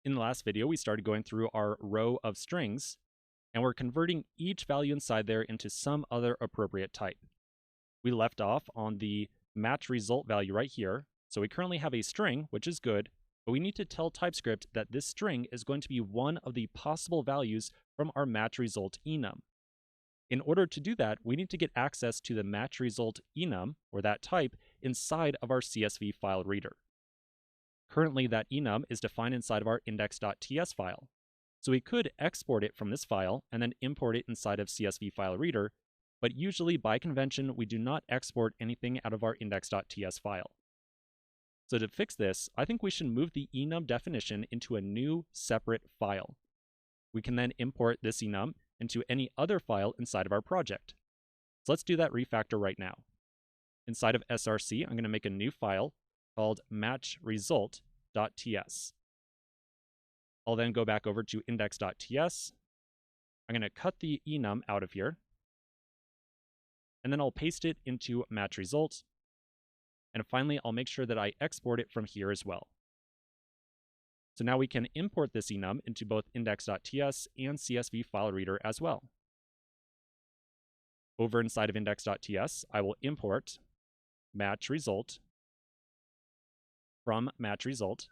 In the last video, we started going through our row of strings, and we're converting each value inside there into some other appropriate type. We left off on the match result value right here, so we currently have a string, which is good, but we need to tell Typescript that this string is going to be one of the possible values from our match result enum. In order to do that, we need to get access to the match result enum, or that type, inside of our CSV file reader. Currently, that enum is defined inside of our index.ts file. So we could export it from this file and then import it inside of CSV file reader, but usually by convention, we do not export anything out of our index.ts file. So to fix this, I think we should move the enum definition into a new separate file. We can then import this enum into any other file inside of our project. So let's do that refactor right now. Inside of src, I'm going to make a new file called matchresult.ts. I'll then go back over to index.ts. I'm going to cut the enum out of here, and then I'll paste it into match result. And finally, I'll make sure that I export it from here as well. So now we can import this enum into both index.ts and CSV file reader as well. Over inside of index.ts, I will import match result from match result.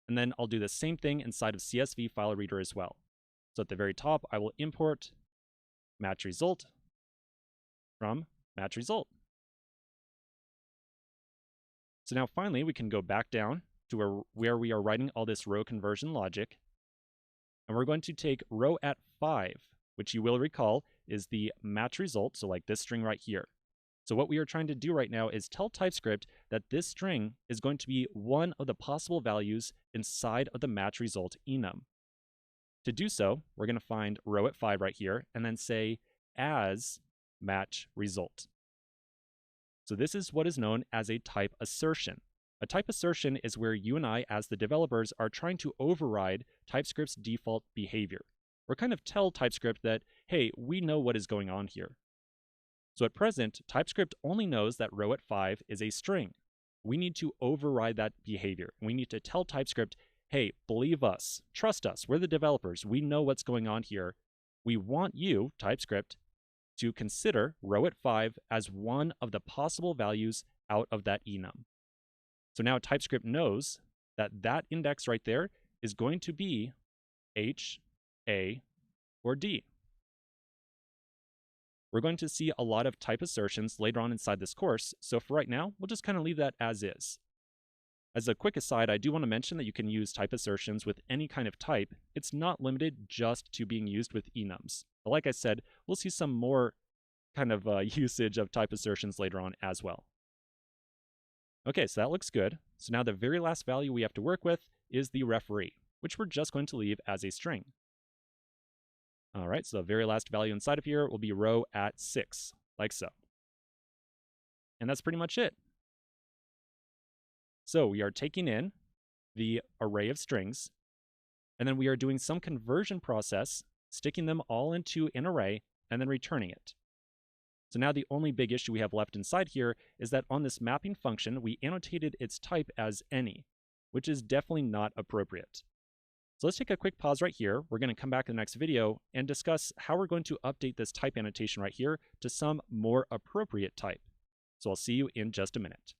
And then I'll do the same thing inside of CSV file reader as well. So at the very top, I will import match result from match result. So now finally, we can go back down to where we are writing all this row conversion logic. And we're going to take row at 5, which you will recall is the match result, so like this string right here. So what we are trying to do right now is tell Typescript that this string is going to be one of the possible values inside of the match result enum. To do so, we're going to find row at 5 right here and then say as match result. So this is what is known as a type assertion. A type assertion is where you and I, as the developers, are trying to override Typescript's default behavior. Or kind of tell Typescript that, hey, we know what is going on here. So at present, Typescript only knows that row at 5 is a string. We need to override that behavior. We need to tell Typescript, hey, believe us, trust us, we're the developers, we know what's going on here. We want you, Typescript, to consider row at 5 as one of the possible values out of that enum. So now Typescript knows that that index right there is going to be H, A, or D. We're going to see a lot of type assertions later on inside this course, so for right now, we'll just kind of leave that as is. As a quick aside, I do want to mention that you can use type assertions with any kind of type. It's not limited just to being used with enums. But like I said, we'll see some more kind of usage of type assertions later on as well. Okay, so that looks good. So now the very last value we have to work with is the referee, which we're just going to leave as a string. All right, so the very last value inside of here will be row at 6, like so. And that's pretty much it. So we are taking in the array of strings, and then we are doing some conversion process, sticking them all into an array, and then returning it. So now the only big issue we have left inside here is that on this mapping function, we annotated its type as any, which is definitely not appropriate. So let's take a quick pause right here. We're going to come back in the next video and discuss how we're going to update this type annotation right here to some more appropriate type. So I'll see you in just a minute.